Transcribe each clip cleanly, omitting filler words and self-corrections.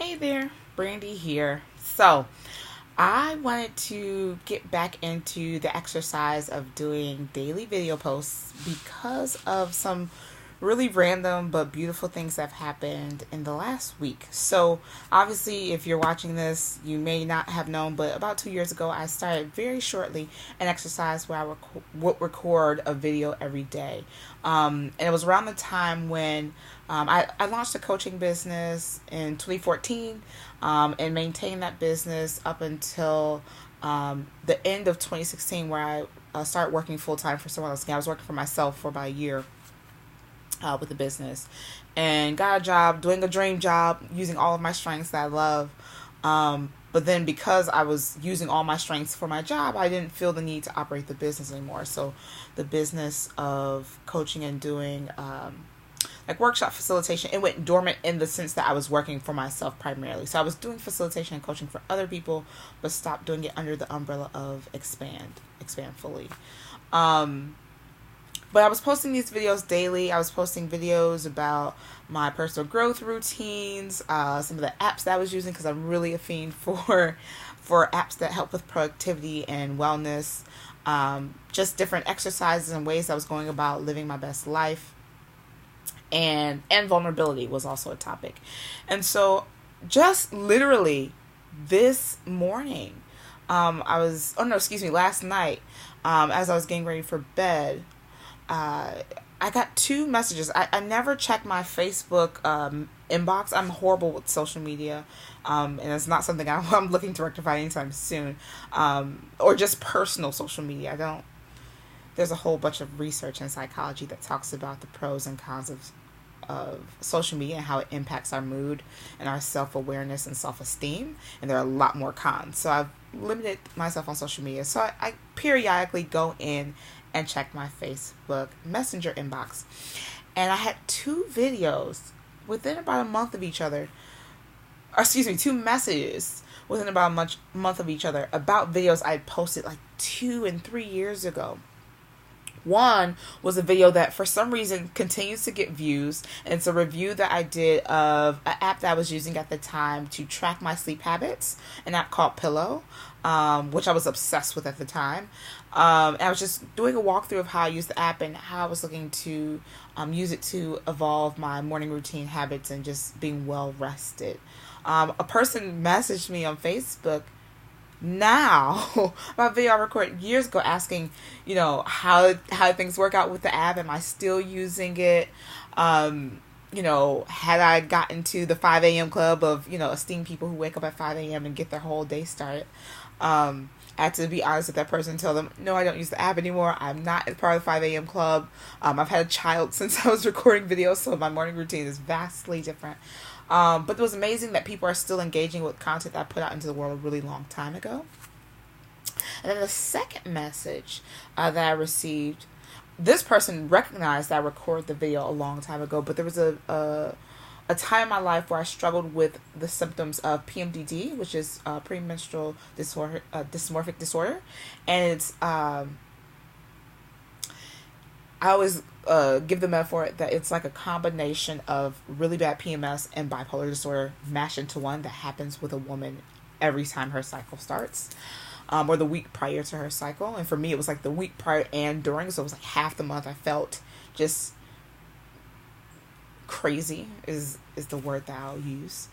Hey there, Brandy here. So, I wanted to get back into the exercise of doing daily video posts because of some really random but beautiful things that have happened in the last week. So, obviously, if you're watching this, you may not have known, but about 2 years ago, I started very shortly an exercise where I would record a video every day. And it was around the time when I launched a coaching business in 2014 and maintained that business up until the end of 2016, where I started working full time for someone else. Again, I was working for myself for about a year with the business and got a job, doing a dream job, using all of my strengths that I love. But then because I was using all my strengths for my job, I didn't feel the need to operate the business anymore. So the business of coaching and doing like workshop facilitation, it went dormant in the sense that I was working for myself primarily. So I was doing facilitation and coaching for other people, but stopped doing it under the umbrella of expand fully. But I was posting these videos daily. I was posting videos about my personal growth routines, some of the apps that I was using, because I'm really a fiend for apps that help with productivity and wellness. Just different exercises and ways I was going about living my best life. And vulnerability was also a topic. And so just literally this morning, last night, as I was getting ready for bed, I got two messages. I never check my Facebook inbox. I'm horrible with social media, and it's not something I'm looking to rectify anytime soon, or just personal social media. There's a whole bunch of research in psychology that talks about the pros and cons of social media and how it impacts our mood and our self-awareness and self-esteem, and there are a lot more cons. So I've limited myself on social media. So I periodically go in and check my Facebook Messenger inbox. And I had two videos within about a month of each other. Two messages within about a month of each other about videos I had posted like 2 and 3 years ago. One was a video that for some reason continues to get views, and it's a review that I did of an app that I was using at the time to track my sleep habits, an app called Pillow, which I was obsessed with at the time. And I was just doing a walkthrough of how I use the app and how I was looking to use it to evolve my morning routine habits and just being well rested. A person messaged me on Facebook now about a video I recorded years ago asking, how things work out with the app. Am I still using it? Had I gotten to the 5 a.m. club of, esteemed people who wake up at 5 a.m. and get their whole day started. I had to be honest with that person and tell them, no, I don't use the app anymore. I'm not part of the 5 a.m. club. I've had a child since I was recording videos, so my morning routine is vastly different. But it was amazing that people are still engaging with content that I put out into the world a really long time ago. And then the second message that I received, this person recognized that I recorded the video a long time ago, but there was a time in my life where I struggled with the symptoms of PMDD, which is premenstrual dysmorphic disorder. And it's I always give the metaphor that it's like a combination of really bad PMS and bipolar disorder mashed into one that happens with a woman every time her cycle starts, or the week prior to her cycle. And for me, it was like the week prior and during, so it was like half the month I felt just crazy is the word that I'll use.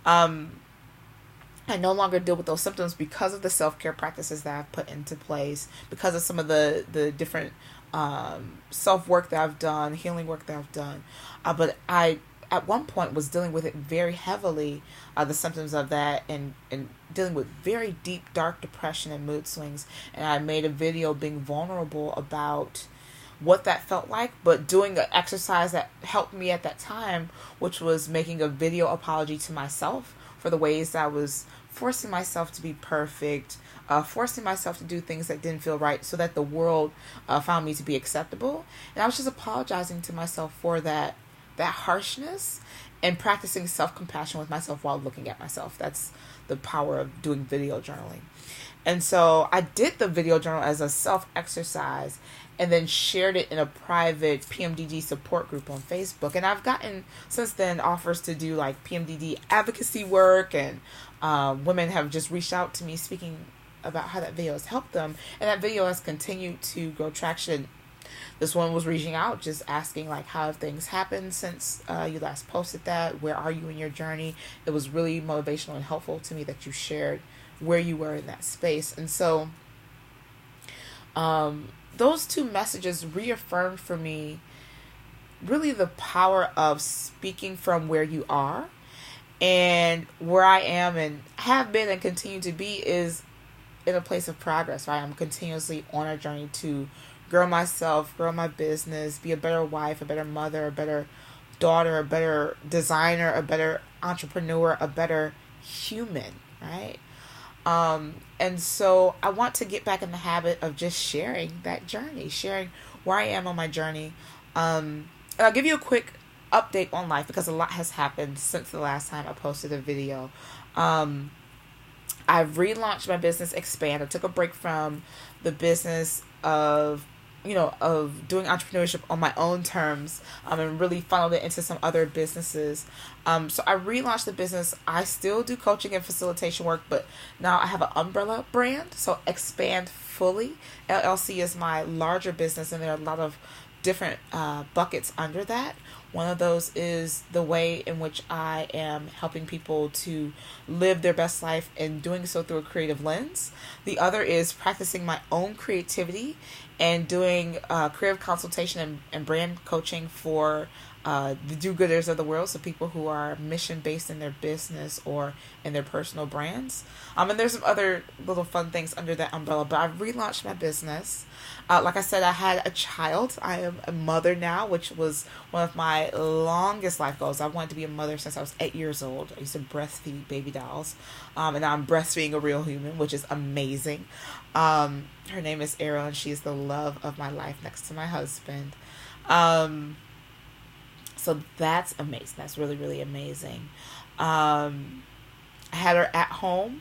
I no longer deal with those symptoms because of the self-care practices that I've put into place, because of some of the different self-work that I've done, healing work that I've done. But I, at one point, was dealing with it very heavily, the symptoms of that, and dealing with very deep, dark depression and mood swings. And I made a video being vulnerable about what that felt like, but doing an exercise that helped me at that time, which was making a video apology to myself for the ways that I was forcing myself to be perfect, forcing myself to do things that didn't feel right so that the world found me to be acceptable. And I was just apologizing to myself for that harshness and practicing self-compassion with myself while looking at myself. That's the power of doing video journaling. And so I did the video journal as a self-exercise, and then shared it in a private PMDD support group on Facebook. And I've gotten since then offers to do like PMDD advocacy work, and women have just reached out to me speaking about how that video has helped them, and that video has continued to grow traction. This one was reaching out, just asking like, how have things happened since you last posted that? Where are you in your journey? It was really motivational and helpful to me that you shared where you were in that space. And so those two messages reaffirmed for me really the power of speaking from where you are. And where I am and have been and continue to be is in a place of progress, right? I'm continuously on a journey to grow myself, grow my business, be a better wife, a better mother, a better daughter, a better designer, a better entrepreneur, a better human, right? And so I want to get back in the habit of just sharing that journey, sharing where I am on my journey. And I'll give you a quick update on life because a lot has happened since the last time I posted a video. I've relaunched my business, Expand. I took a break from the business of doing entrepreneurship on my own terms, and really funneled it into some other businesses. So I relaunched the business. I still do coaching and facilitation work, but now I have an umbrella brand. So Expand Fully LLC is my larger business, and there are a lot of different buckets under that. One of those is the way in which I am helping people to live their best life and doing so through a creative lens. The other is practicing my own creativity and doing creative consultation and brand coaching for the do-gooders of the world, so people who are mission-based in their business or in their personal brands. And there's some other little fun things under that umbrella, but I've relaunched my business. Like I said, I had a child. I am a mother now, which was one of my longest life goals. I wanted to be a mother since I was 8 years old. I used to breastfeed baby dolls. And now I'm breastfeeding a real human, which is amazing. Her name is Ariel, and she's the love of my life next to my husband. So that's amazing. That's really, really amazing. I had her at home,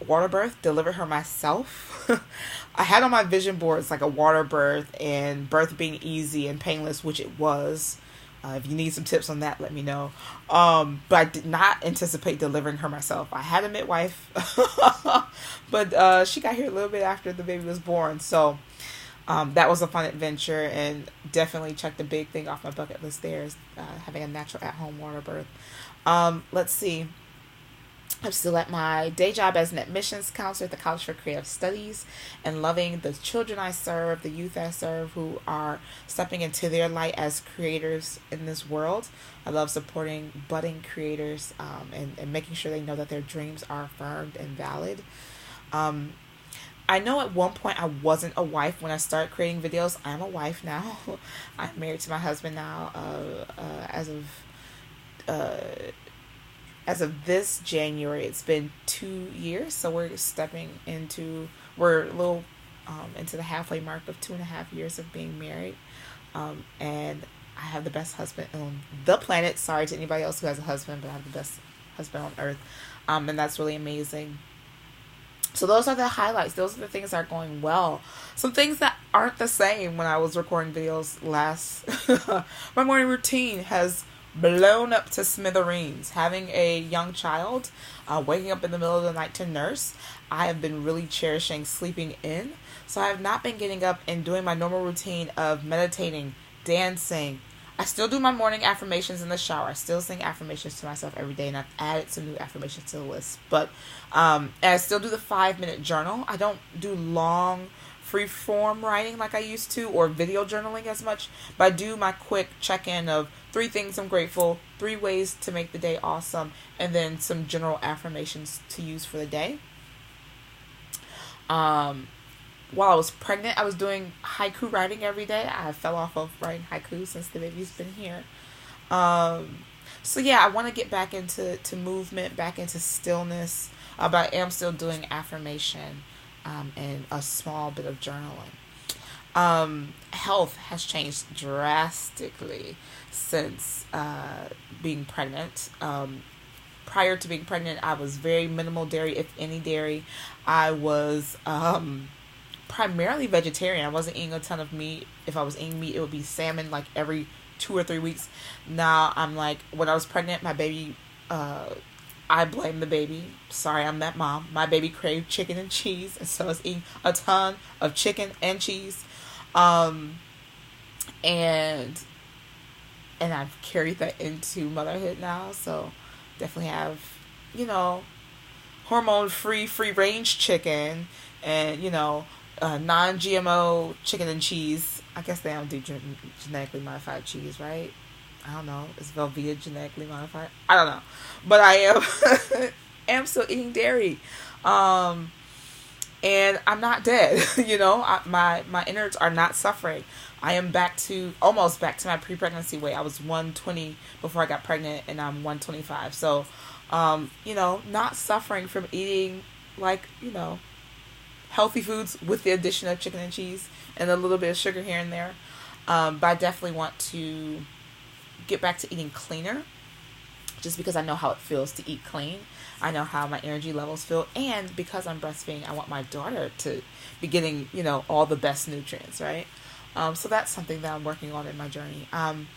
water birth, delivered her myself. I had on my vision boards like a water birth and birth being easy and painless, which it was. If you need some tips on that, let me know. But I did not anticipate delivering her myself. I had a midwife, but she got here a little bit after the baby was born. So that was a fun adventure, and definitely checked the big thing off my bucket list there is having a natural at-home water birth. Let's see. I'm still at my day job as an admissions counselor at the College for Creative Studies, and loving the children I serve, the youth I serve who are stepping into their light as creators in this world. I love supporting budding creators and making sure they know that their dreams are affirmed and valid. I know at one point I wasn't a wife when I started creating videos. I'm a wife now. I'm married to my husband now as of this January. It's been 2 years, so we're into the halfway mark of 2.5 years of being married. And I have the best husband on the planet. Sorry to anybody else who has a husband, but I have the best husband on earth. And that's really amazing. So those are the highlights. Those are the things that are going well. Some things that aren't the same when I was recording videos last. My morning routine has blown up to smithereens. Having a young child, waking up in the middle of the night to nurse, I have been really cherishing sleeping in. So I have not been getting up and doing my normal routine of meditating, dancing. I still do my morning affirmations in the shower. I still sing affirmations to myself every day, and I've added some new affirmations to the list. But and I still do the 5-minute journal. I don't do long free-form writing like I used to, or video journaling as much, but I do my quick check-in of 3 things I'm grateful, 3 ways to make the day awesome, and then some general affirmations to use for the day. While I was pregnant, I was doing haiku writing every day. I fell off of writing haiku since the baby's been here. So yeah, I want to get back into movement, back into stillness, but I am still doing affirmation and a small bit of journaling. Health has changed drastically since being pregnant. Prior to being pregnant, I was very minimal dairy, if any dairy. I was primarily vegetarian. I wasn't eating a ton of meat. If I was eating meat, it would be salmon like every 2 or 3 weeks. Now I'm like, when I was pregnant, my baby, I blame the baby. Sorry, I'm that mom. My baby craved chicken and cheese, and so I was eating a ton of chicken and cheese. And I've carried that into motherhood now, so definitely have, hormone free range chicken, and non-GMO chicken and cheese. I guess they don't do genetically modified cheese, right? I don't know. Is Velveeta genetically modified? I don't know, but I am still eating dairy, and I'm not dead. My innards are not suffering. I am almost back to my pre-pregnancy weight. I was 120 before I got pregnant, and I'm 125. So, not suffering from eating healthy foods with the addition of chicken and cheese and a little bit of sugar here and there. But I definitely want to get back to eating cleaner, just because I know how it feels to eat clean. I know how my energy levels feel, and because I'm breastfeeding, I want my daughter to be getting, all the best nutrients, right? So that's something that I'm working on in my journey. And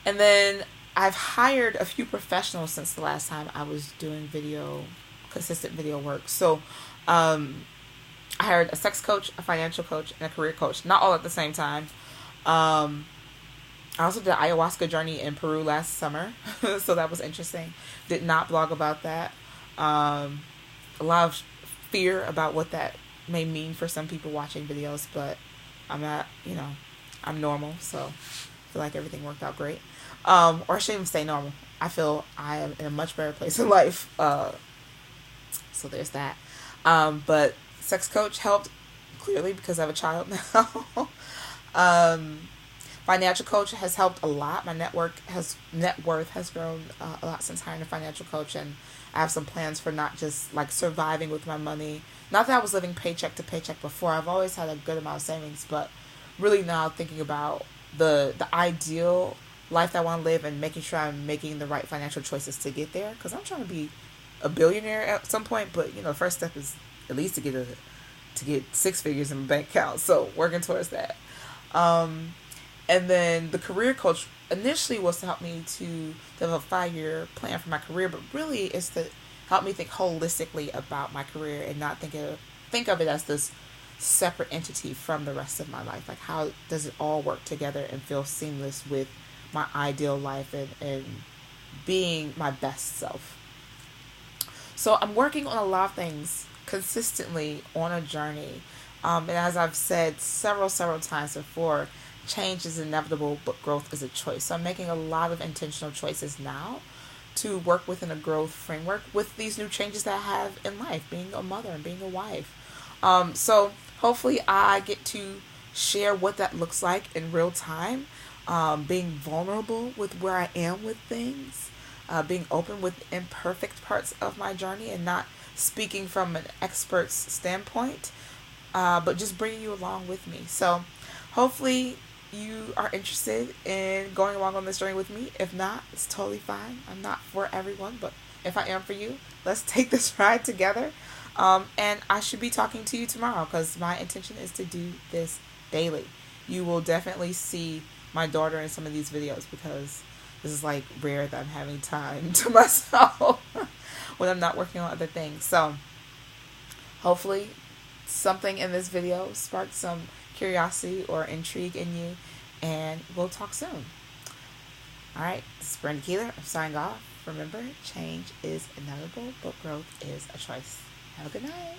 then I've hired a few professionals since the last time I was doing consistent video work. So, I hired a sex coach, a financial coach, and a career coach. Not all at the same time. I also did an ayahuasca journey in Peru last summer. So that was interesting. Did not blog about that. A lot of fear about what that may mean for some people watching videos, but I'm not, I'm normal, so I feel like everything worked out great. Or I shouldn't even say normal. I feel I am in a much better place in life. So there's that. But sex coach helped, clearly, because I have a child now. Financial coach has helped a lot. My net worth has grown a lot since hiring a financial coach, and I have some plans for not just surviving with my money. Not that I was living paycheck to paycheck before. I've always had a good amount of savings, but really now thinking about the ideal life that I want to live and making sure I'm making the right financial choices to get there. Because I'm trying to be a billionaire at some point, but the first step is at least to get 6 figures in my bank account. So working towards that. And then the career coach initially was to help me to develop a 5-year plan for my career, but really it's to help me think holistically about my career and not think of it as this separate entity from the rest of my life. How does it all work together and feel seamless with my ideal life and being my best self? So I'm working on a lot of things consistently on a journey. And as I've said several times before, change is inevitable, but growth is a choice. So I'm making a lot of intentional choices now to work within a growth framework with these new changes that I have in life, being a mother and being a wife. So hopefully I get to share what that looks like in real time, being vulnerable with where I am with things, being open with imperfect parts of my journey and not speaking from an expert's standpoint, but just bringing you along with me. So hopefully you are interested in going along on this journey with me. If not, it's totally fine. I'm not for everyone, but if I am for you, let's take this ride together. And I should be talking to you tomorrow because my intention is to do this daily. You will definitely see my daughter in some of these videos because this is rare that I'm having time to myself when I'm not working on other things. So hopefully something in this video sparked some curiosity or intrigue in you, and we'll talk soon. Alright, this is Brenda Keeler. I'm signing off. Remember, change is inevitable, but growth is a choice. Have a good night.